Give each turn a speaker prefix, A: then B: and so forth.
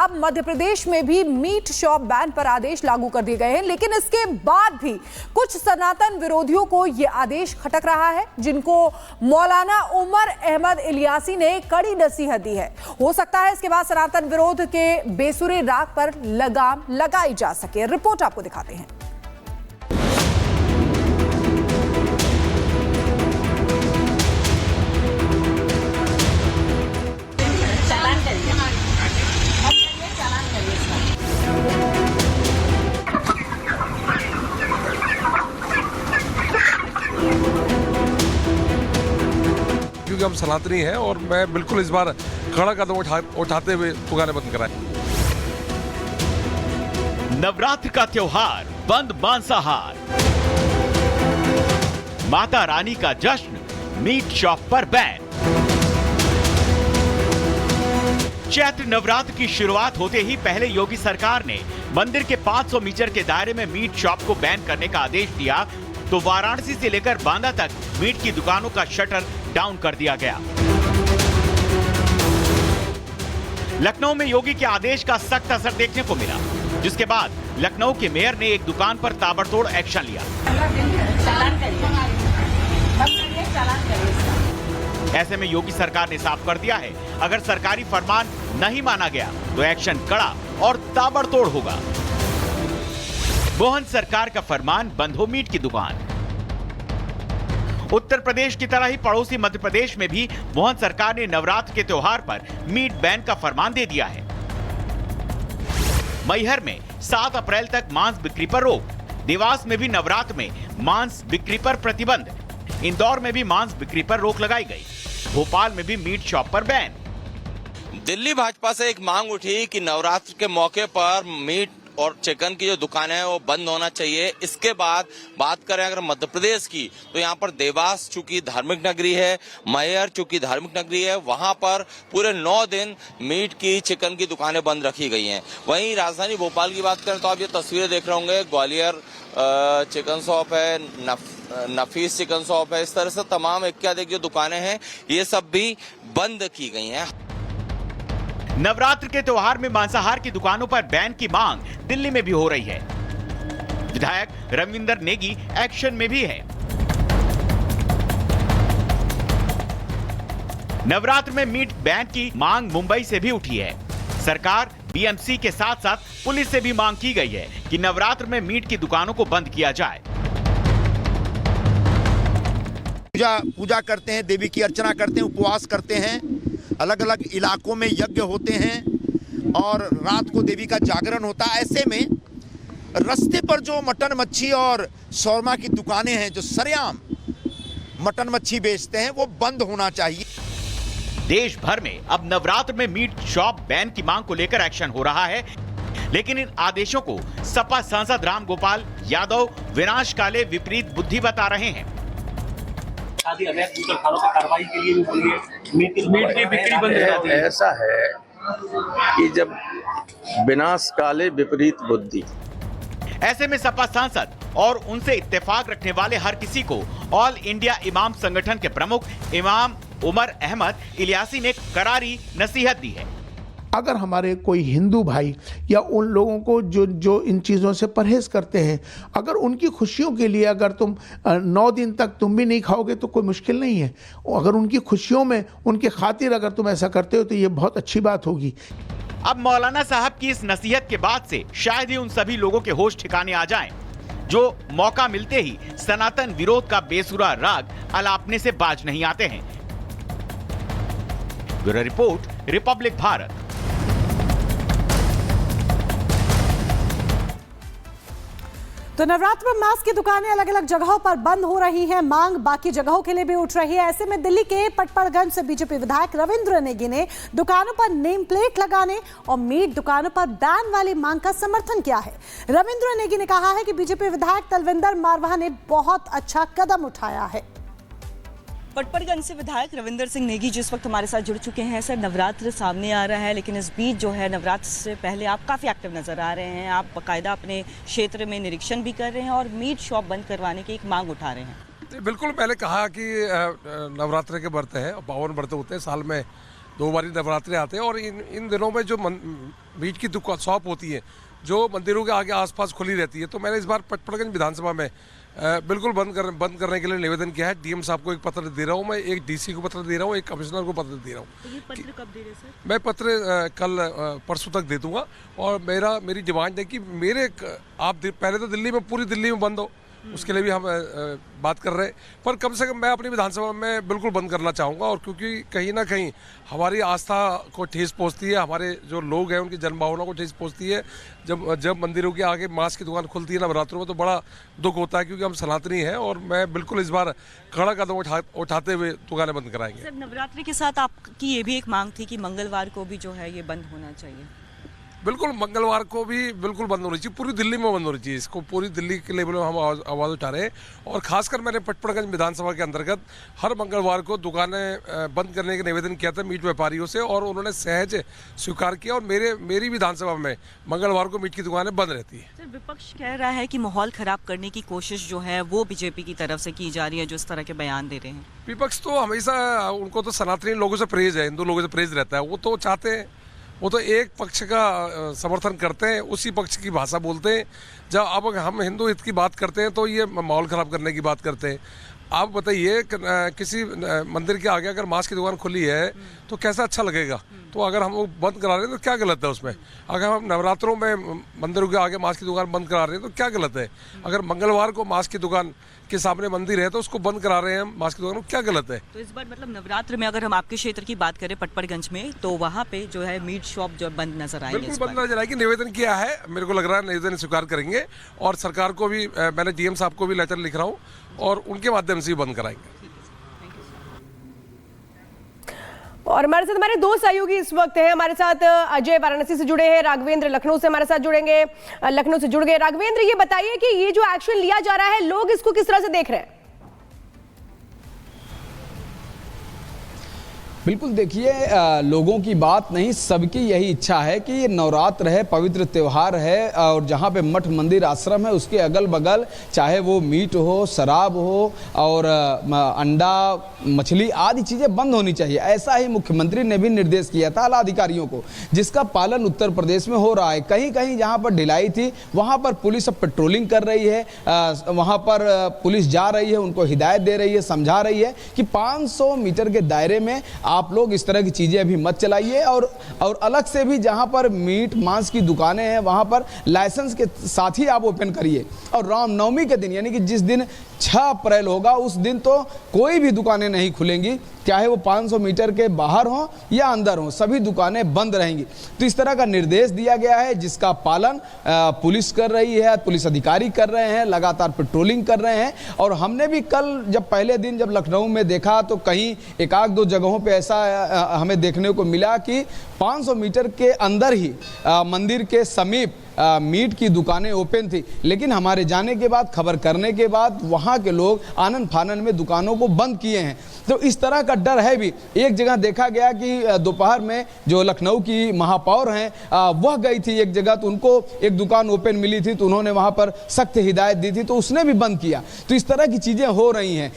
A: अब मध्य प्रदेश में भी मीट शॉप बैन पर आदेश लागू कर दिए गए हैं, लेकिन इसके बाद भी कुछ सनातन विरोधियों को यह आदेश खटक रहा है, जिनको मौलाना उमर अहमद इलियासी ने कड़ी नसीहत दी है। हो सकता है इसके बाद सनातन विरोध के बेसुरे राग पर लगाम लगाई जा सके। रिपोर्ट आपको दिखाते हैं।
B: क्योंकि हम सनातनी हैं और मैं बिल्कुल इस बार कड़ा कदम उठाते हुए दुकानें बंद कराएं।
C: नवरात्र का त्योहार, बंद मांसाहार, माता रानी का जश्न, मीट शॉप पर बैन। चैत्र नवरात्र की शुरुआत होते ही पहले योगी सरकार ने मंदिर के 500 मीटर के दायरे में मीट शॉप को बैन करने का आदेश दिया, तो वाराणसी से लेकर बांदा तक मीट की दुकानों का शटर डाउन कर दिया गया। लखनऊ में योगी के आदेश का सख्त असर देखने को मिला, जिसके बाद लखनऊ के मेयर ने एक दुकान पर ताबड़तोड़ एक्शन लिया। ऐसे में योगी सरकार ने साफ कर दिया है, अगर सरकारी फरमान नहीं माना गया तो एक्शन कड़ा और ताबड़तोड़ होगा। मोहन सरकार का फरमान, बंद हो मीट की दुकान। उत्तर प्रदेश की तरह ही पड़ोसी मध्य प्रदेश में भी मोहन सरकार ने नवरात्र के त्योहार पर मीट बैन का फरमान दे दिया है। मैहर में 7 अप्रैल तक मांस बिक्री पर रोक, देवास में भी नवरात्र में मांस बिक्री पर प्रतिबंध, इंदौर में भी मांस बिक्री पर रोक लगाई गई, भोपाल में भी मीट शॉप पर बैन।
D: दिल्ली भाजपा से एक मांग उठी कि नवरात्र के मौके पर मीट और चिकन की जो दुकानें हैं वो बंद होना चाहिए। इसके बाद बात करें अगर मध्य प्रदेश की, तो यहाँ पर देवास चूंकि धार्मिक नगरी है, मैहर चूंकि धार्मिक नगरी है, वहाँ पर पूरे 9 दिन मीट की चिकन की दुकानें बंद रखी गई हैं। वहीं राजधानी भोपाल की बात करें तो आप ये तस्वीरें देख रहे होंगे, ग्वालियर चिकन शॉप है, नफीस चिकन शॉप है, इस तरह से तमाम इक्यादिक जो दुकानें हैं ये सब भी बंद की गई हैं।
C: नवरात्र के त्योहार में मांसाहार की दुकानों पर बैन की मांग दिल्ली में भी हो रही है। विधायक रविंदर नेगी एक्शन में भी है। नवरात्र में मीट बैन की मांग मुंबई से भी उठी है। सरकार, बीएमसी के साथ साथ पुलिस से भी मांग की गई है कि नवरात्र में मीट की दुकानों को बंद किया जाए।
E: पूजा करते हैं, देवी की अर्चना करते हैं, उपवास करते हैं, अलग अलग इलाकों में यज्ञ होते हैं और रात को देवी का जागरण होता है। ऐसे में रास्ते पर जो मटन मच्छी और शौरमा की दुकानें हैं, जो सरेआम मटन मच्छी बेचते हैं, वो बंद होना चाहिए।
C: देश भर में अब नवरात्र में मीट शॉप बैन की मांग को लेकर एक्शन हो रहा है, लेकिन इन आदेशों को सपा सांसद राम गोपाल यादव विनाशकाले विपरीत बुद्धि बता रहे हैं।
F: कार्रवाई के लिए मीट की बिक्री बंद हो जाती है।
G: ऐसा है कि जब विनाशकाले विपरीत बुद्धि,
C: ऐसे में सपा सांसद और उनसे इत्तेफाक रखने वाले हर किसी को ऑल इंडिया इमाम संगठन के प्रमुख इमाम उमर अहमद इलियासी ने करारी नसीहत दी है।
H: अगर हमारे कोई हिंदू भाई या उन लोगों को जो इन चीज़ों से परहेज करते हैं, अगर उनकी खुशियों के लिए अगर तुम 9 दिन तक तुम भी नहीं खाओगे तो कोई मुश्किल नहीं है। अगर उनकी खुशियों में, उनके खातिर अगर तुम ऐसा करते हो तो ये बहुत अच्छी बात होगी।
C: अब मौलाना साहब की इस नसीहत के बाद से शायद ही उन सभी लोगों के होश ठिकाने आ जाएं, जो मौका मिलते ही सनातन विरोध का बेसुरा राग अलापने से बाज नहीं आते हैं। Bureau report, Republic Bharat.
A: तो नवरात्र में मांस की दुकानें अलग अलग जगहों पर बंद हो रही हैं, मांग बाकी जगहों के लिए भी उठ रही है। ऐसे में दिल्ली के पटपड़गंज से बीजेपी विधायक रविंद्र नेगी ने दुकानों पर नेम प्लेट लगाने और मीट दुकानों पर बैन वाली मांग का समर्थन किया है। रविंद्र नेगी ने कहा है कि बीजेपी विधायक तलविंदर मारवाह ने बहुत अच्छा कदम उठाया है।
I: पटपड़गंज से विधायक रविंदर सिंह नेगी जिस वक्त हमारे साथ जुड़ चुके हैं। सर, नवरात्र सामने आ रहा है, लेकिन इस बीच जो है नवरात्र से पहले आप काफ़ी एक्टिव नज़र आ रहे हैं। आप बाकायदा अपने क्षेत्र में निरीक्षण भी कर रहे हैं और मीट शॉप बंद करवाने की एक मांग उठा रहे हैं।
B: बिल्कुल, मैंने कहा कि नवरात्र के व्रत हैं और 52 व्रत होते हैं, साल में 2 बार नवरात्रे आते हैं और इन दिनों में जो मीट की दुकान शॉप होती है जो मंदिरों के आगे आसपास खुली रहती है, तो मैंने इस बार पटपड़गंज विधानसभा में बिल्कुल बंद करने के लिए निवेदन किया है। डीएम साहब को एक पत्र दे रहा हूँ, मैं एक डीसी को पत्र दे रहा हूँ, एक कमिश्नर को पत्र दे रहा हूँ।
I: तो ये पत्र कब दे रहे सर?
B: मैं पत्र कल परसों तक दे दूंगा। और मेरी डिमांड है कि पहले तो दिल्ली में पूरी दिल्ली में बंद हो, उसके लिए भी हम बात कर रहे हैं, पर कम से कम मैं अपनी विधानसभा में बिल्कुल बंद करना चाहूँगा। और क्योंकि कहीं ना कहीं हमारी आस्था को ठेस पहुँचती है, हमारे जो लोग हैं उनकी जनभावना को ठेस पहुँचती है। जब मंदिरों के आगे मांस की दुकान खुलती है नवरात्रों में, तो बड़ा दुख होता है, क्योंकि हम सनातनी हैं। और मैं बिल्कुल इस बार कड़ा कदम उठाते हुए दुकानें बंद कराएंगे।
I: सर, नवरात्रि के साथ आपकी ये भी एक मांग थी कि मंगलवार को भी जो है ये बंद होना चाहिए।
B: बिल्कुल, मंगलवार को भी बिल्कुल बंद होनी चाहिए, पूरी दिल्ली में बंद होनी चाहिए। इसको पूरी दिल्ली के लेवल में हम आवाज़ उठा रहे हैं। और खासकर मैंने पटपड़गंज विधानसभा के अंतर्गत हर मंगलवार को दुकानें बंद करने का निवेदन किया था मीट व्यापारियों से, और उन्होंने सहज स्वीकार किया। और मेरी विधानसभा में मंगलवार को मीट की दुकानें बंद रहती है।
I: सर, विपक्ष कह रहा है कि माहौल खराब करने की कोशिश जो है वो बीजेपी की तरफ से की जा रही है, जो इस तरह के बयान दे रहे हैं।
B: विपक्ष तो हमेशा, उनको तो सनातनी लोगों से प्रेज है, हिंदू लोगों से प्रेज रहता है। वो तो चाहते हैं, वो तो एक पक्ष का समर्थन करते हैं, उसी पक्ष की भाषा बोलते हैं। जब अब हम हिंदू हित की बात करते हैं तो ये माहौल ख़राब करने की बात करते हैं। आप बताइए, किसी मंदिर के आगे अगर मांस की दुकान खुली है तो कैसा अच्छा लगेगा? तो अगर हम वो बंद करा रहे हैं तो क्या गलत है उसमें? अगर हम नवरात्रों में मंदिरों के आगे मांस की दुकान बंद करा रहे हैं तो क्या गलत है? अगर मंगलवार को मांस की दुकान के सामने मंदिर है तो उसको बंद करा रहे हैं मांस की दुकान, क्या गलत है?
I: तो इस बार मतलब नवरात्र में अगर हम आपके क्षेत्र की बात करें पटपड़गंज में, तो वहाँ पे जो है मीट शॉप जो बंद नजर आएंगे।
B: बिल्कुल बंद नजर आएगी। निवेदन किया है, मेरे को लग रहा है निवेदन स्वीकार करेंगे। और सरकार को भी मैंने डीएम साहब को भी लेटर लिख रहा हूँ, और उनके माध्यम से ही बंद कराएंगे।
J: और हमारे साथ हमारे दो सहयोगी इस वक्त हैं। हमारे साथ अजय वाराणसी से जुड़े हैं, राघवेंद्र लखनऊ से हमारे साथ जुड़ेंगे, लखनऊ से जुड़ गए। राघवेंद्र, ये बताइए कि ये जो एक्शन लिया जा रहा है, लोग इसको किस तरह से देख रहे हैं?
K: बिल्कुल, देखिए, लोगों की बात नहीं, सबकी यही इच्छा है कि ये नवरात्र है, पवित्र त्यौहार है, और जहाँ पे मठ मंदिर आश्रम है उसके अगल बगल चाहे वो मीट हो, शराब हो और अंडा, मछली आदि चीज़ें बंद होनी चाहिए। ऐसा ही मुख्यमंत्री ने भी निर्देश किया था आला अधिकारियों को, जिसका पालन उत्तर प्रदेश में हो रहा है। कहीं कहीं जहाँ पर ढिलाई थी वहाँ पर पुलिस अब पेट्रोलिंग कर रही है, वहाँ पर पुलिस जा रही है, उनको हिदायत दे रही है, समझा रही है कि 500 मीटर के दायरे में आप लोग इस तरह की चीजें अभी मत चलाइए। और अलग से भी जहां पर मीट मांस की दुकानें हैं वहां पर लाइसेंस के साथ ही आप ओपन करिए। और रामनवमी के दिन, यानी कि जिस दिन 6 अप्रैल होगा, उस दिन तो कोई भी दुकानें नहीं खुलेंगी, चाहे वो 500 मीटर के बाहर हो या अंदर हो, सभी दुकानें बंद रहेंगी। तो इस तरह का निर्देश दिया गया है, जिसका पालन पुलिस कर रही है, पुलिस अधिकारी कर रहे हैं, लगातार पेट्रोलिंग कर रहे हैं। और हमने भी कल जब पहले दिन जब लखनऊ में देखा तो कहीं एक आध दो जगहों पे ऐसा हमें देखने को मिला कि 500 मीटर के अंदर ही मंदिर के समीप मीट की दुकानें ओपन थी। लेकिन हमारे जाने के बाद, खबर करने के बाद वहाँ के लोग आनन फानन में दुकानों को बंद किए हैं। तो इस तरह का डर है भी। एक जगह देखा गया कि दोपहर में जो लखनऊ की महापौर हैं वह गई थी एक जगह, तो उनको एक दुकान ओपन मिली थी, तो उन्होंने वहाँ पर सख्त हिदायत दी थी, तो उसने भी बंद किया। तो इस तरह की चीज़ें हो रही हैं।